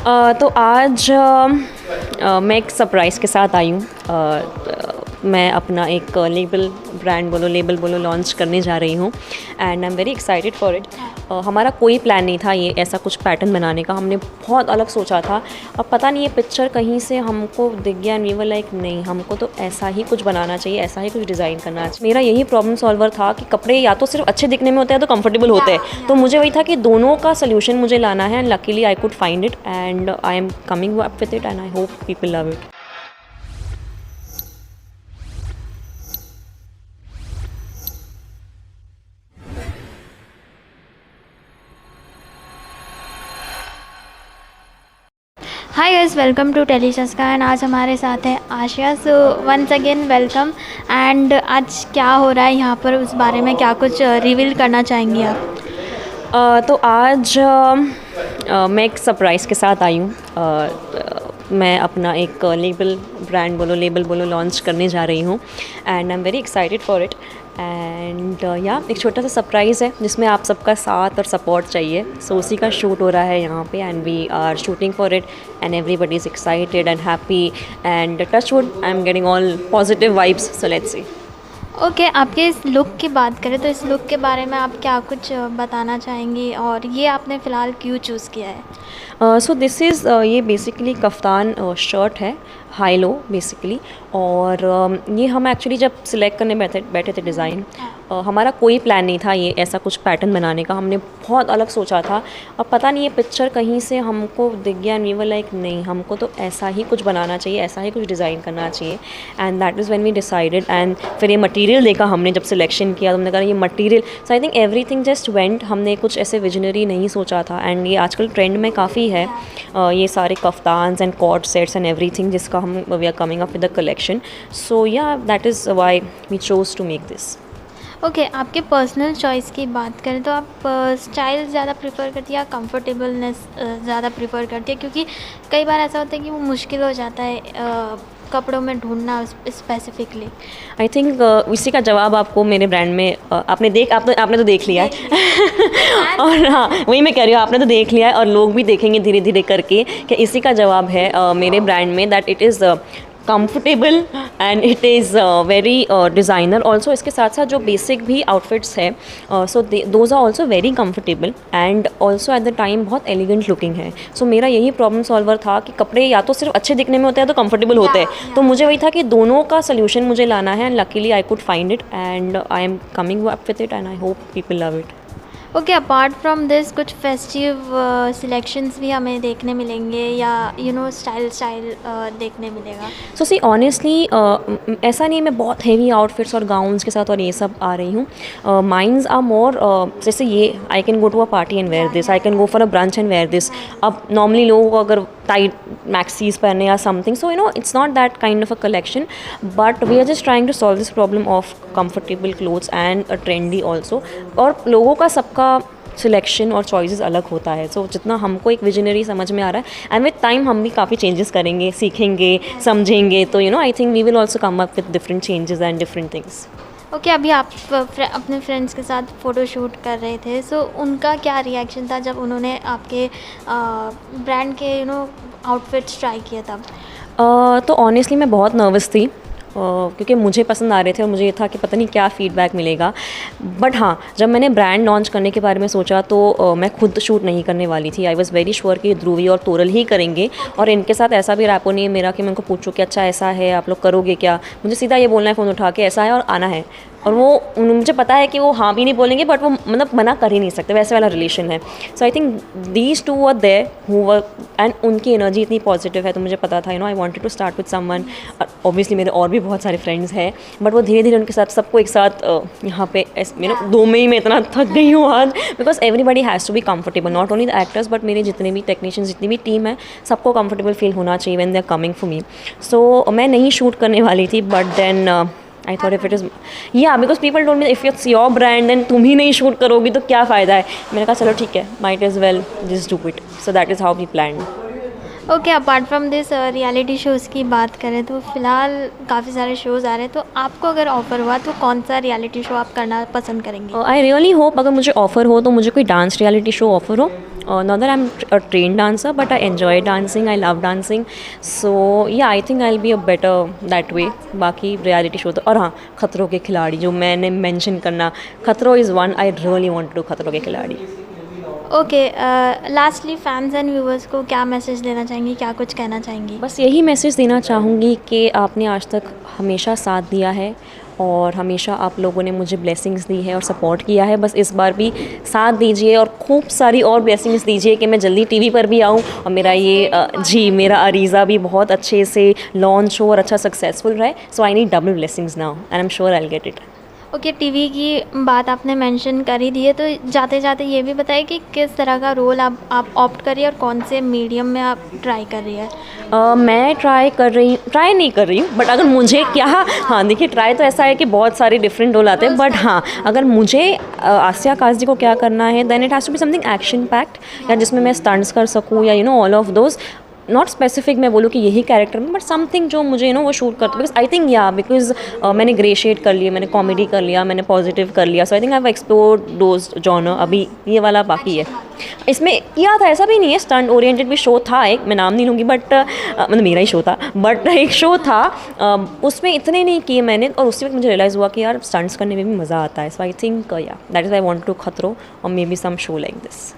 तो आज मैं एक सरप्राइज़ के साथ आई हूँ। मैं अपना एक लेबल बोलो लॉन्च करने जा रही हूँ and I am very excited for it. हमारा कोई प्लान नहीं था ये ऐसा कुछ पैटर्न बनाने का, हमने बहुत अलग सोचा था। अब पता नहीं ये पिक्चर कहीं से हमको दिख गया एंड वी वर लाइक नहीं, हमको तो ऐसा ही कुछ बनाना चाहिए, ऐसा ही कुछ डिज़ाइन करना चाहिए। मेरा यही प्रॉब्लम सॉल्वर था कि कपड़े या तो सिर्फ अच्छे दिखने में होते हैं तो कंफर्टेबल होते हैं, तो मुझे वही था कि दोनों का सोल्यूशन मुझे लाना है and luckily I could find it and I am coming up with it and I hope people love it. Hi guys, welcome to टेलीचस्का एंड आज हमारे साथ है Aashiya. So once again welcome. And आज क्या हो रहा है यहाँ पर, उस बारे में क्या कुछ रिवील करना चाहेंगी आप? तो आज मैं एक सरप्राइज़ के साथ आई हूँ। मैं अपना एक लेबल बोलो लॉन्च करने जा रही हूँ and I am very excited for it and या एक छोटा सा सरप्राइज़ है जिसमें आप सबका साथ और सपोर्ट चाहिए। सो उसी का शूट हो रहा है यहाँ पे and we are shooting for it and everybody is excited and happy and touch wood I am getting all positive vibes. So let's see. Okay, आपके इस लुक की बात करें तो इस लुक के बारे में आप क्या कुछ बताना चाहेंगी और ये आपने फ़िलहाल क्यों चूज़ किया है? सो दिस इज़ ये बेसिकली कफ्तान शर्ट है, हाई लो बेसिकली। और ये हम एक्चुअली जब सिलेक्ट करने बैठे थे डिज़ाइन, हमारा कोई प्लान नहीं था ये ऐसा कुछ पैटर्न बनाने का, हमने बहुत अलग सोचा था। अब पता नहीं ये पिक्चर कहीं से हमको दिख गया एंड वी वर लाइक नहीं, हमको तो ऐसा ही कुछ बनाना चाहिए, ऐसा ही कुछ डिज़ाइन करना चाहिए and that is when we decided. And फिर ये मटेरियल देखा हमने, जब सिलेक्शन किया तो हमने कहा ये material, so I think everything just went. हमने कुछ ऐसे विजनरी नहीं सोचा था एंड ये आजकल ट्रेंड में काफ़ी है, ये सारे kaftans and cord sets and everything जिसका हम we are coming up with the collection. So yeah that is why we chose to make this. Okay, आपके पर्सनल चॉइस की बात करें तो आप स्टाइल ज़्यादा प्रेफर करती है या कंफर्टेबलनेस ज़्यादा प्रेफर करती है? क्योंकि कई बार ऐसा होता है कि वो मुश्किल हो जाता है कपड़ों में ढूंढना स्पेसिफिकली। आई थिंक इसी का जवाब आपको मेरे ब्रांड में आपने तो देख लिया है और हाँ, वही मैं कह रही हूँ, आपने तो देख लिया है और लोग भी देखेंगे धीरे धीरे करके कि इसी का जवाब है मेरे ब्रांड में, that it is comfortable and it is very designer also. इसके साथ साथ जो बेसिक भी आउटफिट्स है so those are also very comfortable and also at the time बहुत एलिगेंट लुकिंग है। सो मेरा यही प्रॉब्लम सॉल्वर था कि कपड़े या तो सिर्फ अच्छे दिखने में होते हैं तो कंफर्टेबल होते हैं, तो मुझे वही था कि दोनों का सोल्यूशन मुझे लाना है and luckily I could find it and I am coming up with it and I hope people love it. Okay, apart from this कुछ फेस्टिव सिलेक्शंस भी हमें देखने मिलेंगे या स्टाइल देखने मिलेगा? सो सी ऑनेस्टली ऐसा नहीं मैं बहुत हेवी आउटफिट्स और गाउन्स के साथ और ये सब आ रही हूँ। माइंड्स आर मोर जैसे ये I can go to a party and wear this, I can go for a brunch and wear this. अब नॉर्मली लोग अगर टाइट मैक्सीज पहने या something, so it's not that kind of a collection, but we are just trying to solve this problem of comfortable clothes and trendy also. और लोगों का सबका selection और चॉइसेस अलग होता है, सो जितना हमको एक विजनरी समझ में आ रहा है एंड विद टाइम हम भी काफ़ी चेंजेस करेंगे, सीखेंगे, समझेंगे, तो I think we will also come up with different changes and different things. Okay, अभी आप अपने फ्रेंड्स के साथ फ़ोटो शूट कर रहे थे, सो उनका क्या रिएक्शन था जब उन्होंने आपके ब्रांड के आउटफिट्स ट्राई किया तब? तो ऑनेस्टली मैं बहुत नर्वस थी क्योंकि मुझे पसंद आ रहे थे और मुझे ये था कि पता नहीं क्या फ़ीडबैक मिलेगा। बट हाँ, जब मैंने ब्रांड लॉन्च करने के बारे में सोचा तो मैं खुद शूट नहीं करने वाली थी। आई वॉज़ वेरी श्योर कि ध्रुवी और तोरल ही करेंगे और इनके साथ ऐसा भी रैपो नहीं है मेरा कि मैं उनको पूछूँ कि अच्छा ऐसा है आप लोग करोगे क्या। मुझे सीधा ये बोलना है फ़ोन उठा के ऐसा है और आना है, और वो मुझे पता है कि वो हाँ भी नहीं बोलेंगे बट वो मतलब मना कर ही नहीं सकते, वैसे वाला रिलेशन है। So I think these two were there who were and उनकी एनर्जी इतनी पॉजिटिव है, तो मुझे पता था I wanted to start with someone. Obviously मेरे और भी बहुत सारे फ्रेंड्स हैं बट वो धीरे धीरे उनके साथ सबको एक साथ यहाँ पे दो में ही मैं इतना थक गई हूँ आज, because everybody has to be comfortable, not only the actors but मेरे जितने भी टेक्नीशियंस, जितनी भी टीम है, सबको कंफर्टेबल फील होना चाहिए when they are coming for me. So मैं नहीं शूट करने वाली थी but then I thought if it is because people told me if it's your brand then तुम ही नहीं शूट करोगी तो क्या फ़ायदा है। मैंने कहा चलो ठीक है, might as well just do it. So that is how we planned. Okay, apart from this reality shows की बात करें तो फ़िलहाल काफ़ी सारे शोज़ आ रहे हैं, तो आपको अगर ऑफ़र हुआ तो कौन सा रियलिटी शो आप करना पसंद करेंगे? आई रियली होप अगर मुझे ऑफ़र हो तो मुझे कोई डांस रियलिटी शो ऑफ़र हो not that I'm a trained dancer, but I enjoy dancing. I love dancing. So yeah, I think I'll be a better that way. बाकी reality show तो और हाँ खतरों के खिलाड़ी जो मैंने mention करना, खतरों is one I really want to do खतरों के खिलाड़ी. Okay, lastly fans and viewers को क्या मैसेज देना चाहेंगी, क्या कुछ कहना चाहेंगी? बस यही मैसेज देना चाहूँगी कि आपने आज तक हमेशा साथ दिया है और हमेशा आप लोगों ने मुझे ब्लेसिंग्स दी है और सपोर्ट किया है. बस इस बार भी साथ दीजिए और खूब सारी और ब्लेसिंग्स दीजिए कि मैं जल्दी टीवी पर भी आऊँ और मेरा ये मेरा अरीज़ा भी बहुत अच्छे से लॉन्च हो और अच्छा सक्सेसफुल रहे. So I need double blessings now and I am sure I will get it. Okay, TV की बात आपने मेंशन कर ही दी है, तो जाते जाते ये भी बताइए कि किस तरह का रोल आप ऑप्ट करिए और कौन से मीडियम में आप ट्राई कर रही है? मैं ट्राई नहीं कर रही हूँ, बट अगर मुझे क्या, हाँ देखिए ट्राई तो ऐसा है कि बहुत सारे डिफरेंट रोल आते हैं, बट हाँ अगर मुझे आसिया काज़ी को क्या करना है then it has to be something action packed, या जिसमें मैं स्टंट्स कर सकूँ या all of those. Not specific मैं बोलूँ कि यही कैरेक्टर में, बट समथिंग जो मुझे वो शूट करता है. बिकॉज आई थिंक बिकॉज मैंने ग्रे शेड कर लिया, मैंने कॉमेडी कर लिया, मैंने पॉजिटिव कर लिया. So I think I have explored those genre. अभी ये वाला बाकी है. इसमें किया था, ऐसा भी नहीं है, स्टंट ओरिएंटेड भी शो था एक, मैं नाम नहीं लूँगी बट मतलब मेरा ही शो था, बट एक शो था उसमें इतने नहीं किए मैंने. और उसी वक्त मुझे रियलाइज़ हुआ कि यार स्टंट्स करने में भी मज़ा आता है. So I think that is I want to खतरों और maybe some show like this.